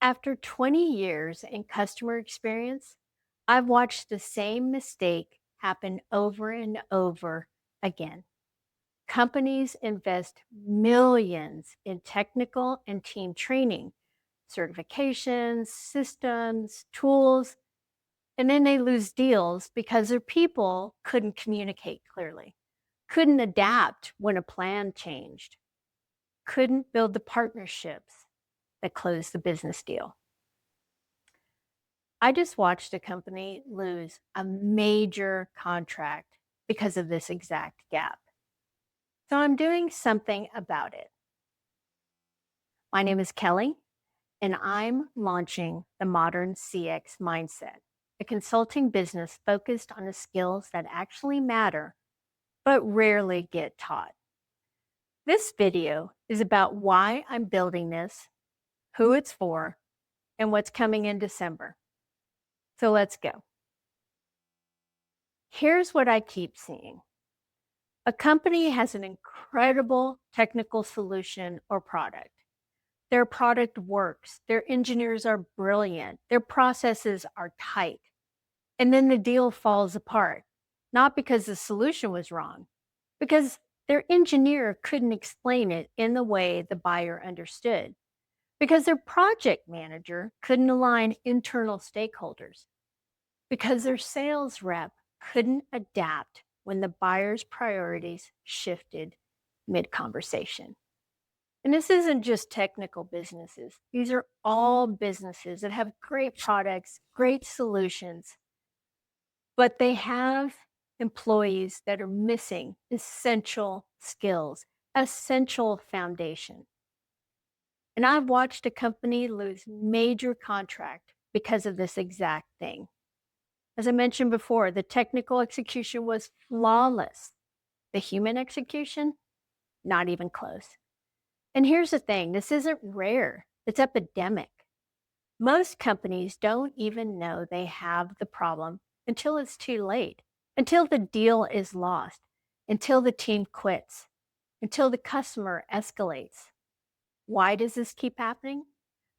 After 20 years in customer experience, I've watched the same mistake happen over and over again. Companies invest millions in technical and team training, certifications, systems, tools, and then they lose deals because their people couldn't communicate clearly, couldn't adapt when a plan changed, couldn't build the partnerships that closed the business deal. I just watched a company lose a major contract because of this exact gap. So I'm doing something about it. My name is Kelly, and I'm launching the Modern CX Mindset, a consulting business focused on the skills that actually matter but rarely get taught. This video is about why I'm building this, who it's for, and what's coming in December. So let's go. Here's what I keep seeing. A company has an incredible technical solution or product. Their product works, their engineers are brilliant, their processes are tight. And then the deal falls apart, not because the solution was wrong, because their engineer couldn't explain it in the way the buyer understood, because their project manager couldn't align internal stakeholders, because their sales rep couldn't adapt when the buyer's priorities shifted mid conversation. And this isn't just technical businesses, these are all businesses that have great products, great solutions, but they have employees that are missing essential skills, essential foundation. And I've watched a company lose major contract because of this exact thing. As I mentioned before, the technical execution was flawless. The human execution, not even close. And here's the thing, this isn't rare, it's epidemic. Most companies don't even know they have the problem until it's too late, until the deal is lost, until the team quits, until the customer escalates. Why does this keep happening?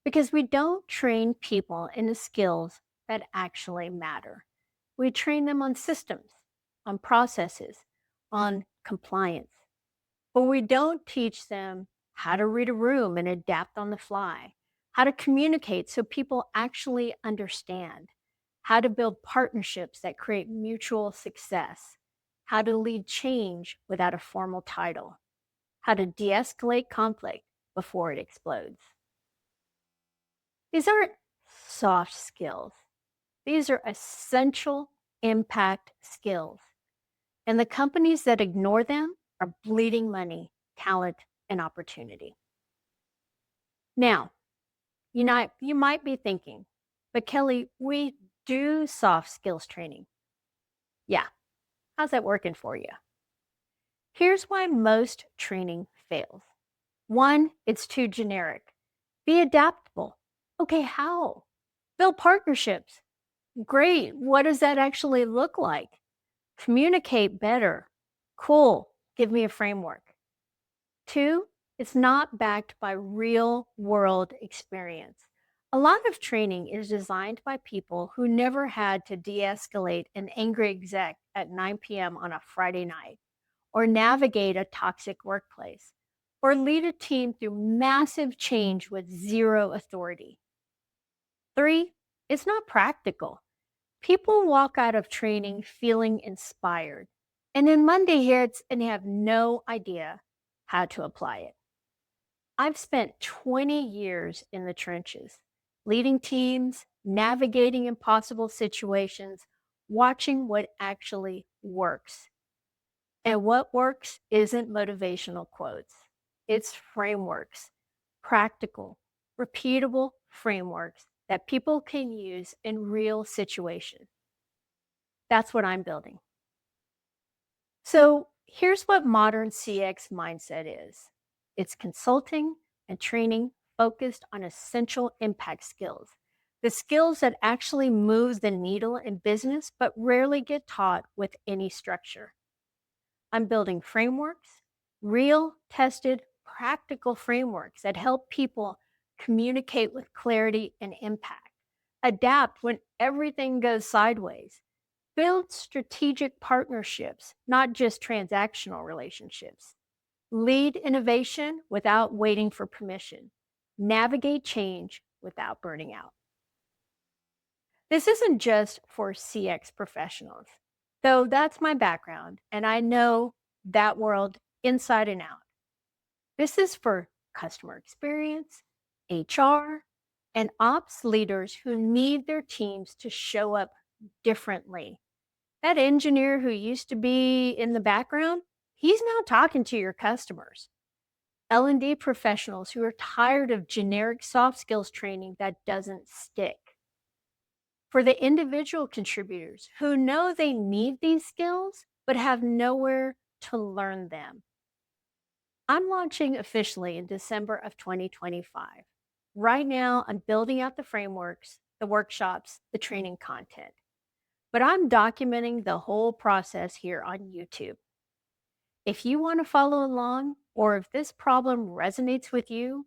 Because we don't train people in the skills that actually matter. We train them on systems, on processes, on compliance, but we don't teach them how to read a room and adapt on the fly, how to communicate so people actually understand, how to build partnerships that create mutual success, how to lead change without a formal title, how to de escalate conflict before it explodes. These aren't soft skills, these are essential impact skills. And the companies that ignore them are bleeding money, talent, and opportunity. Now, you might be thinking, but Kelly, we do soft skills training. Yeah, how's that working for you? Here's why most training fails. One, it's too generic. Be adaptable. Okay, how? Build partnerships. Great. What does that actually look like? Communicate better. Cool. Give me a framework. Two, it's not backed by real world experience. A lot of training is designed by people who never had to de escalate an angry exec at 9 p.m. on a Friday night, or navigate a toxic workplace, or lead a team through massive change with zero authority. Three, it's not practical. People walk out of training feeling inspired, and then Monday hits and they have no idea how to apply it. I've spent 20 years in the trenches, leading teams, navigating impossible situations, watching what actually works. And what works isn't motivational quotes, it's frameworks, practical, repeatable frameworks that people can use in real situations. That's what I'm building. So here's what modern CX mindset is, it's consulting and training focused on essential impact skills, the skills that actually move the needle in business but rarely get taught with any structure. I'm building frameworks, real, tested, practical frameworks that help people communicate with clarity and impact, adapt when everything goes sideways, build strategic partnerships, not just transactional relationships, lead innovation without waiting for permission, navigate change without burning out. This isn't just for CX professionals, though that's my background, and I know that world inside and out. This is for customer experience, HR, and ops leaders who need their teams to show up differently. That engineer who used to be in the background, he's now talking to your customers. L&D professionals who are tired of generic soft skills training that doesn't stick. For the individual contributors who know they need these skills but have nowhere to learn them. I'm launching officially in December of 2025. Right now, I'm building out the frameworks, the workshops, the training content, but I'm documenting the whole process here on YouTube. If you want to follow along, or if this problem resonates with you,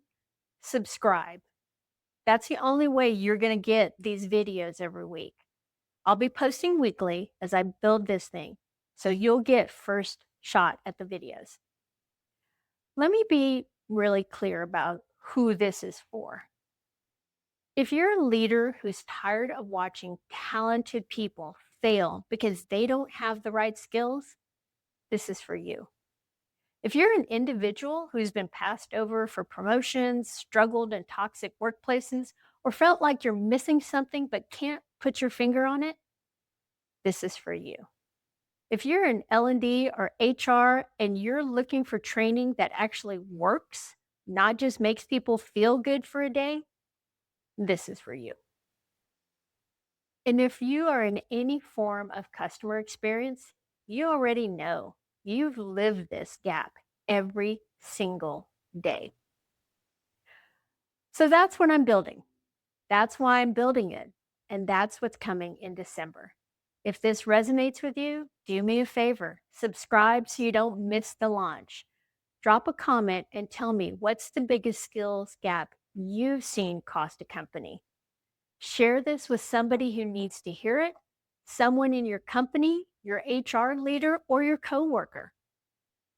subscribe. That's the only way you're going to get these videos every week. I'll be posting weekly as I build this thing, so you'll get first shot at the videos. Let me be really clear about who this is for. If you're a leader who's tired of watching talented people fail because they don't have the right skills, this is for you. If you're an individual who's been passed over for promotions, struggled in toxic workplaces, or felt like you're missing something but can't put your finger on it, this is for you. If you're in L&D or HR and you're looking for training that actually works, not just makes people feel good for a day, this is for you. And if you are in any form of customer experience, you already know you've lived this gap every single day. So that's what I'm building. That's why I'm building it. And that's what's coming in December. If this resonates with you, do me a favor, subscribe so you don't miss the launch. Drop a comment and tell me what's the biggest skills gap you've seen cost a company. Share this with somebody who needs to hear it, someone in your company, your HR leader, or your coworker.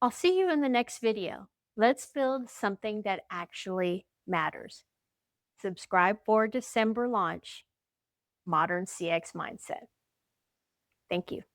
I'll see you in the next video. Let's build something that actually matters. Subscribe for December launch, Modern CX Mindset. Thank you.